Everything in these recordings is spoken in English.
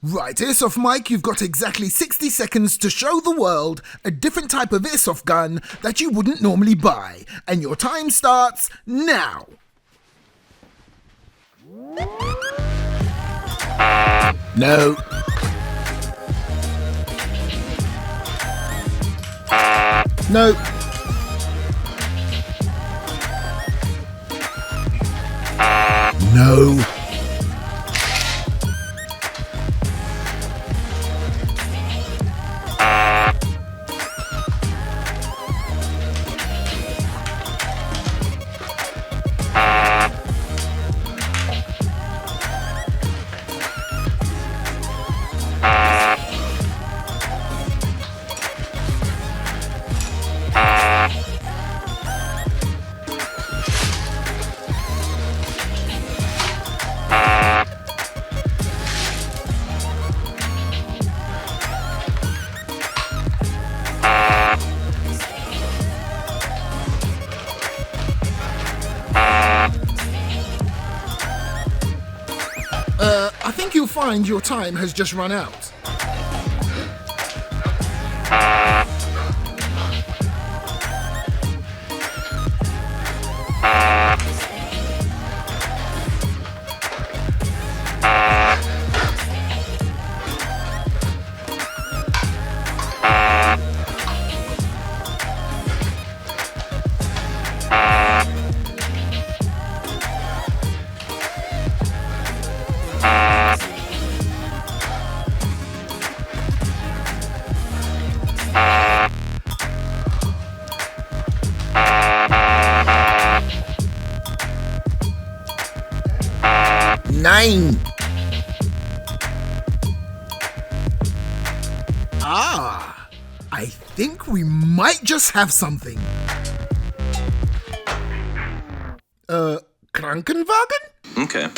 Right, Airsoft Mike, you've got exactly 60 seconds to show the world a different type of airsoft gun that you wouldn't normally buy. And your time starts now. No. No. No. 'll think you'll find your time has just run out. Nine. I think we might just have something. Krankenwagen? Okay.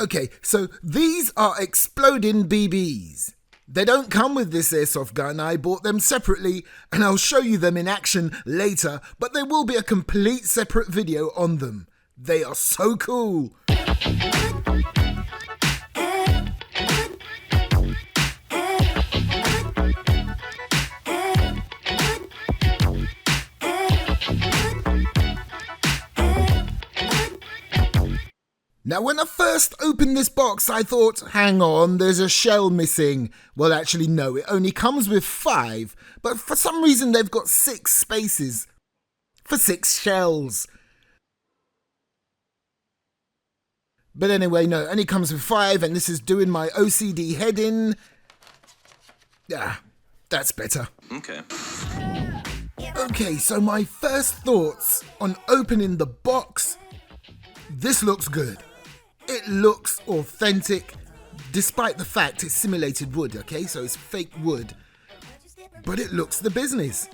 Okay, so these are exploding BBs. They don't come with this airsoft gun. I bought them separately and I'll show you them in action later, but there will be a complete separate video on them. They are so cool. Now, when I first opened this box, I thought, hang on, there's a shell missing. Well, actually, no, it only comes with 5, but for some reason they've got 6 spaces for 6 shells. But anyway, no, it only comes with 5, and this is doing my OCD head in. Yeah, that's better. Okay. Okay, so my first thoughts on opening the box. This looks good. It looks authentic, despite the fact it's simulated wood, okay? So it's fake wood, but it looks the business.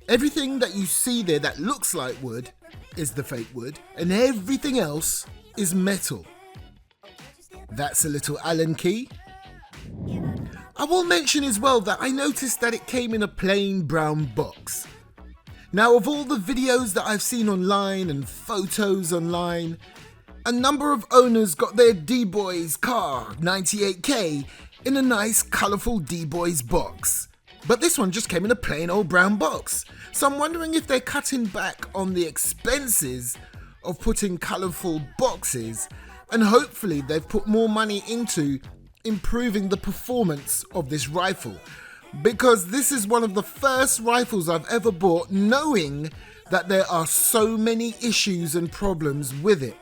Everything that you see there that looks like wood is the fake wood, and everything else is metal. That's a little Allen key. I will mention as well that I noticed that it came in a plain brown box. Now, of all the videos that I've seen online and photos online, a number of owners got their D-Boys Kar98k in a nice colourful D-Boys box. But this one just came in a plain old brown box. So I'm wondering if they're cutting back on the expenses of putting colourful boxes, and hopefully they've put more money into improving the performance of this rifle. Because this is one of the first rifles I've ever bought knowing that there are so many issues and problems with it.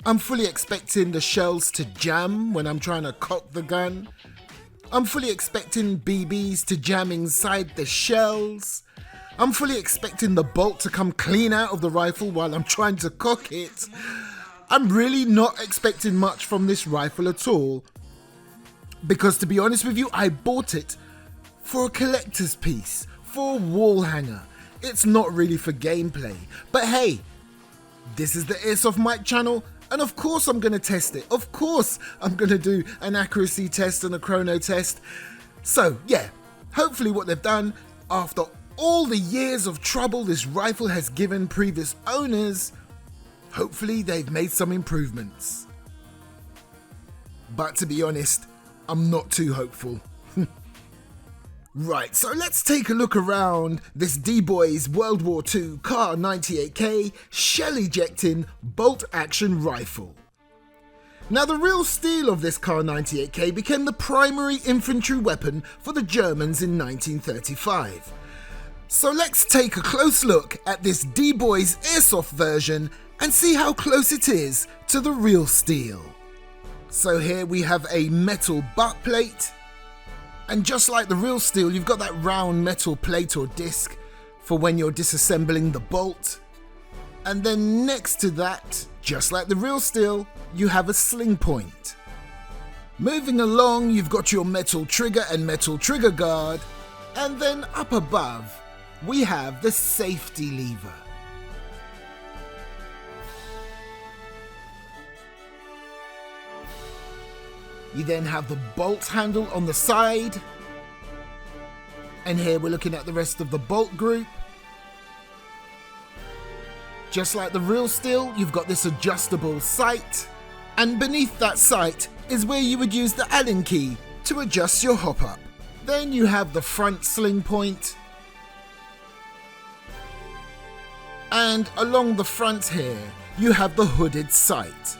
I'm fully expecting the shells to jam when I'm trying to cock the gun. I'm fully expecting BBs to jam inside the shells. I'm fully expecting the bolt to come clean out of the rifle while I'm trying to cock it. I'm really not expecting much from this rifle at all. Because to be honest with you, I bought it for a collector's piece, for a wall hanger. It's not really for gameplay. But hey, this is the Airsoft Mike channel, and of course I'm going to test it. Of course I'm going to do an accuracy test and a chrono test. So yeah, hopefully what they've done, after all the years of trouble this rifle has given previous owners, hopefully they've made some improvements. But to be honest, I'm not too hopeful. Right, so let's take a look around this D-Boys World War II Kar98k shell ejecting bolt action rifle. Now the real steel of this Kar98k became the primary infantry weapon for the Germans in 1935. So let's take a close look at this D-Boys Airsoft version and see how close it is to the real steel. So here we have a metal butt plate, and just like the real steel, you've got that round metal plate or disc for when you're disassembling the bolt. And then next to that, just like the real steel, you have a sling point. Moving along, you've got your metal trigger and metal trigger guard, and then up above, we have the safety lever. You then have the bolt handle on the side. And here we're looking at the rest of the bolt group. Just like the real steel, you've got this adjustable sight. And beneath that sight is where you would use the Allen key to adjust your hop up. Then you have the front sling point. And along the front here, you have the hooded sight.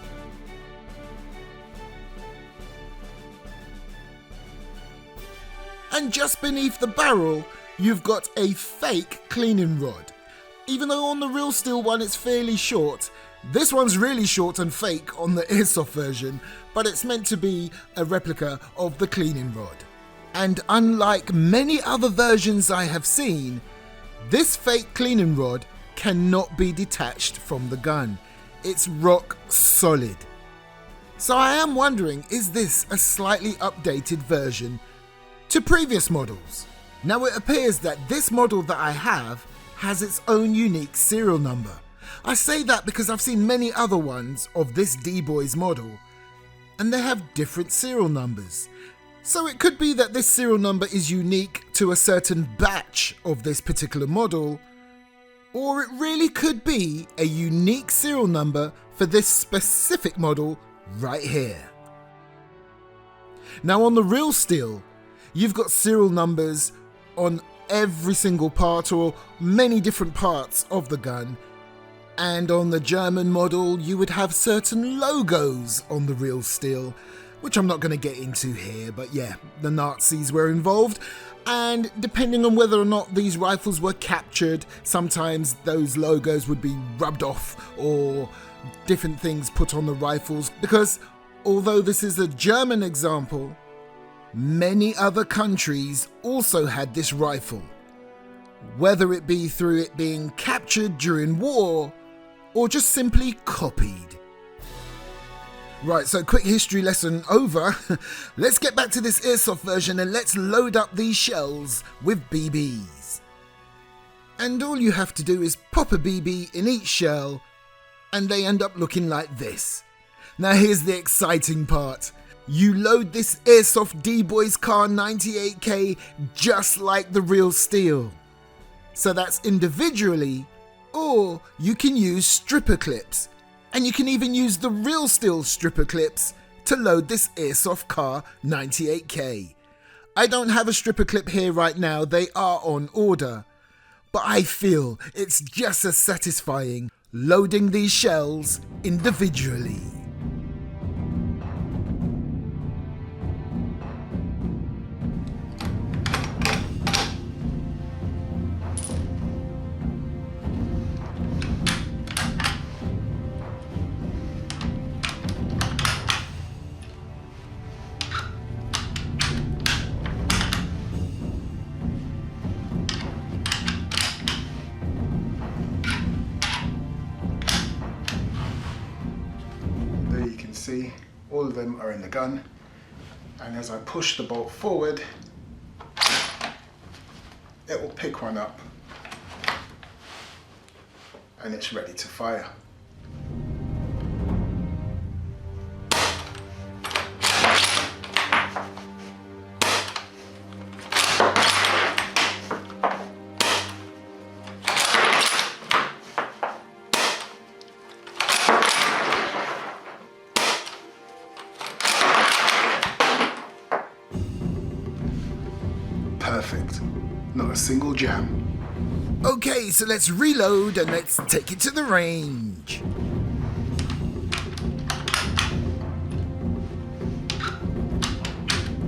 And just beneath the barrel, you've got a fake cleaning rod. Even though on the real steel one it's fairly short, this one's really short and fake on the Airsoft version, but it's meant to be a replica of the cleaning rod. And unlike many other versions I have seen, this fake cleaning rod cannot be detached from the gun. It's rock solid. So I am wondering, is this a slightly updated version to previous models? Now it appears that this model that I have has its own unique serial number. I say that because I've seen many other ones of this D-Boys model and they have different serial numbers. So it could be that this serial number is unique to a certain batch of this particular model, or it really could be a unique serial number for this specific model right here. Now on the real steel, you've got serial numbers on every single part or many different parts of the gun. And on the German model, you would have certain logos on the real steel, which I'm not going to get into here, but yeah, the Nazis were involved. And depending on whether or not these rifles were captured, sometimes those logos would be rubbed off or different things put on the rifles. Because although this is a German example, many other countries also had this rifle, whether it be through it being captured during war or just simply copied. Right, so quick history lesson over. Let's get back to this Airsoft version and let's load up these shells with BBs. And all you have to do is pop a BB in each shell and they end up looking like this. Now here's the exciting part. You load this Airsoft D-Boys Kar98k just like the real steel. So that's individually, or you can use stripper clips. And you can even use the real steel stripper clips to load this Airsoft Kar98k. I don't have a stripper clip here right now, they are on order. But I feel it's just as satisfying loading these shells individually. See, all of them are in the gun. And as I push the bolt forward, it will pick one up and it's ready to fire. Perfect. Not a single jam. Okay, so let's reload and let's take it to the range.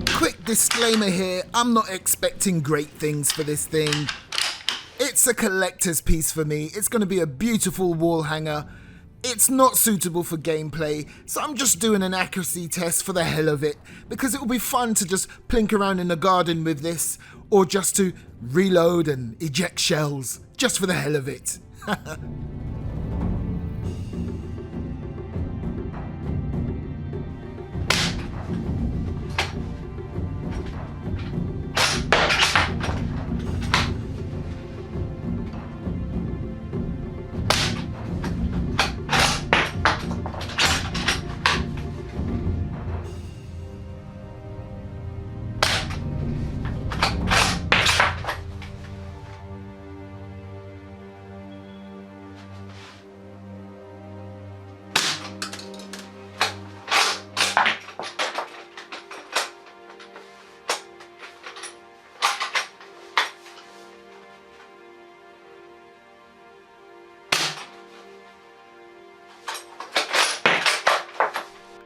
Quick disclaimer here, I'm not expecting great things for this thing. It's a collector's piece for me. It's going to be a beautiful wall hanger. It's not suitable for gameplay, so I'm just doing an accuracy test for the hell of it, because it will be fun to just plink around in the garden with this, or just to reload and eject shells, just for the hell of it.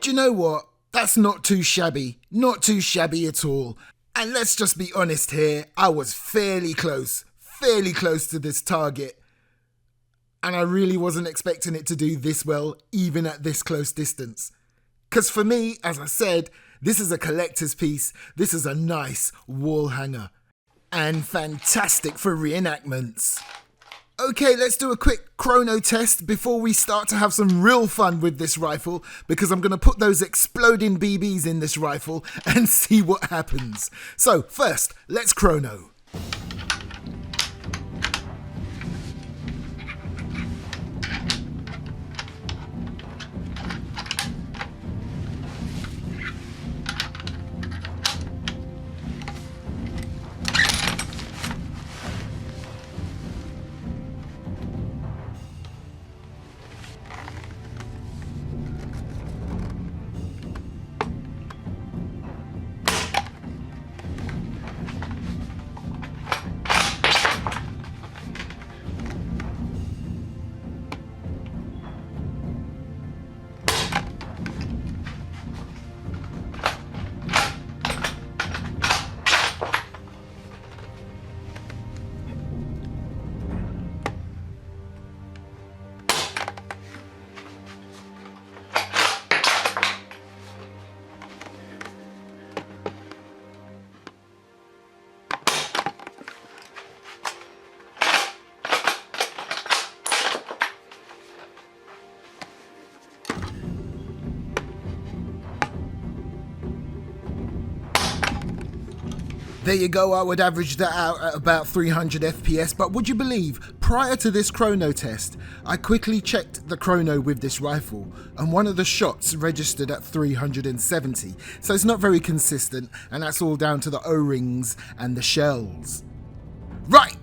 Do you know what? That's not too shabby. Not too shabby at all. And let's just be honest here, I was fairly close to this target. And I really wasn't expecting it to do this well, even at this close distance. Because for me, as I said, this is a collector's piece. This is a nice wall hanger. And fantastic for reenactments. Okay, let's do a quick chrono test before we start to have some real fun with this rifle, because I'm going to put those exploding BBs in this rifle and see what happens. So first, let's chrono. There you go, I would average that out at about 300 FPS, but would you believe, prior to this chrono test, I quickly checked the chrono with this rifle, and one of the shots registered at 370, so it's not very consistent, and that's all down to the O-rings and the shells. Right,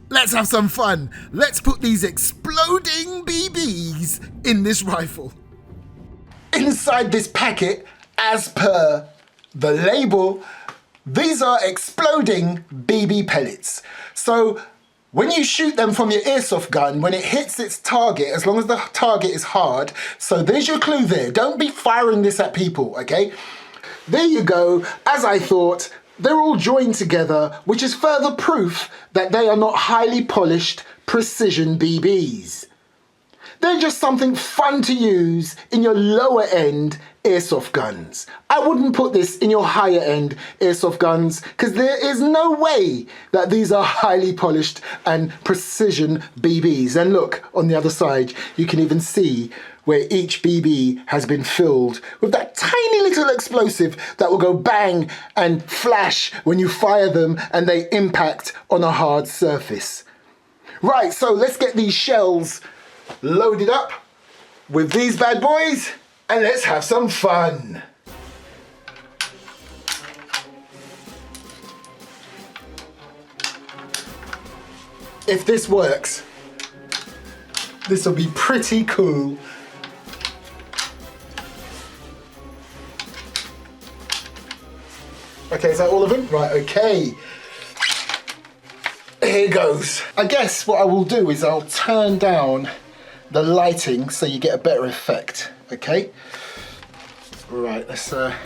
let's have some fun. Let's put these exploding BBs in this rifle. Inside this packet, as per the label, these are exploding BB pellets. So when you shoot them from your airsoft gun, when it hits its target, as long as the target is hard, so there's your clue there. Don't be firing this at people, okay? There you go. As I thought, they're all joined together, which is further proof that they are not highly polished precision BBs. They're just something fun to use in your lower end airsoft guns. I wouldn't put this in your higher end airsoft guns because there is no way that these are highly polished and precision BBs. And look, on the other side, you can even see where each BB has been filled with that tiny little explosive that will go bang and flash when you fire them and they impact on a hard surface. Right, so let's get these shells loaded up with these bad boys and let's have some fun. If this works, this will be pretty cool. Okay, is that all of them? Right, okay. Here goes. I guess what I will do is I'll turn down the lighting so you get a better effect, okay? Right, let's, I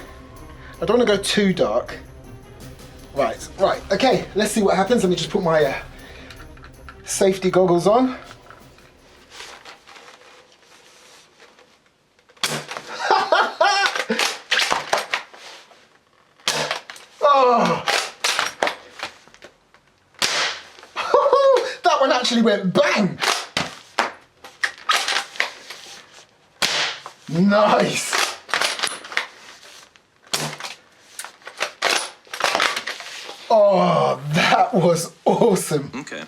don't want to go too dark. Right, okay, let's see what happens. Let me just put my safety goggles on. Oh. That one actually went bang. Nice. Oh, that was awesome. Okay.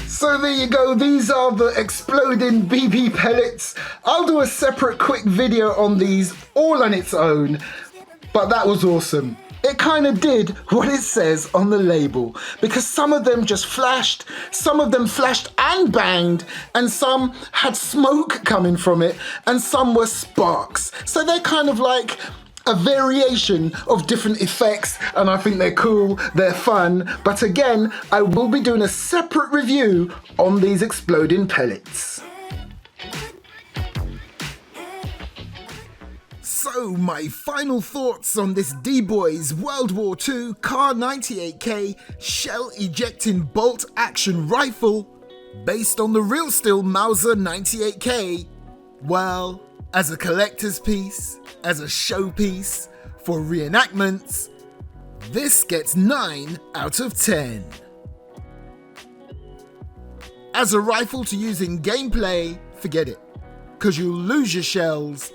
So there you go, these are the exploding BB pellets. I'll do a separate quick video on these all on its own, but that was awesome. It kind of did what it says on the label, because some of them just flashed, some of them flashed and banged, and some had smoke coming from it, and some were sparks. So they're kind of like a variation of different effects, and I think they're cool, they're fun. But again, I will be doing a separate review on these exploding pellets. So my final thoughts on this D-Boys World War II Kar98k shell ejecting bolt action rifle based on the real steel Mauser 98k. Well, as a collector's piece, as a showpiece, for reenactments, this gets 9 out of 10. As a rifle to use in gameplay, forget it, because you'll lose your shells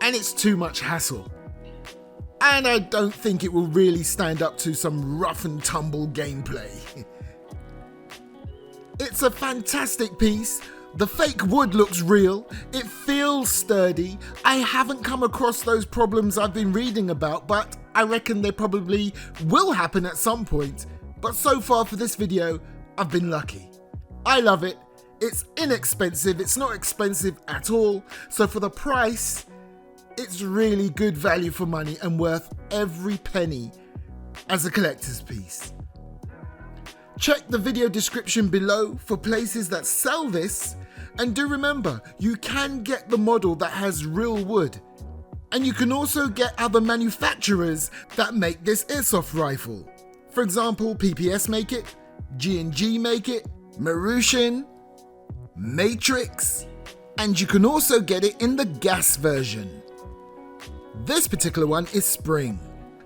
and it's too much hassle. And I don't think it will really stand up to some rough and tumble gameplay. It's a fantastic piece. The fake wood looks real, it feels sturdy. I haven't come across those problems I've been reading about, but I reckon they probably will happen at some point. But so far for this video, I've been lucky. I love it, it's inexpensive, it's not expensive at all, so for the price, it's really good value for money and worth every penny as a collector's piece. Check the video description below for places that sell this, and do remember, you can get the model that has real wood, and you can also get other manufacturers that make this airsoft rifle. For example, PPS make it, G&G make it, Marushin, Matrix, and you can also get it in the gas version. This particular one is Spring,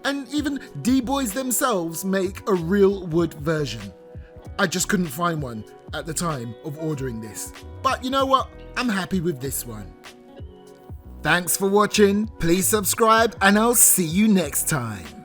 and even D-Boys themselves make a real wood version. I just couldn't find one at the time of ordering this. But you know what? I'm happy with this one. Thanks for watching, please subscribe, and I'll see you next time.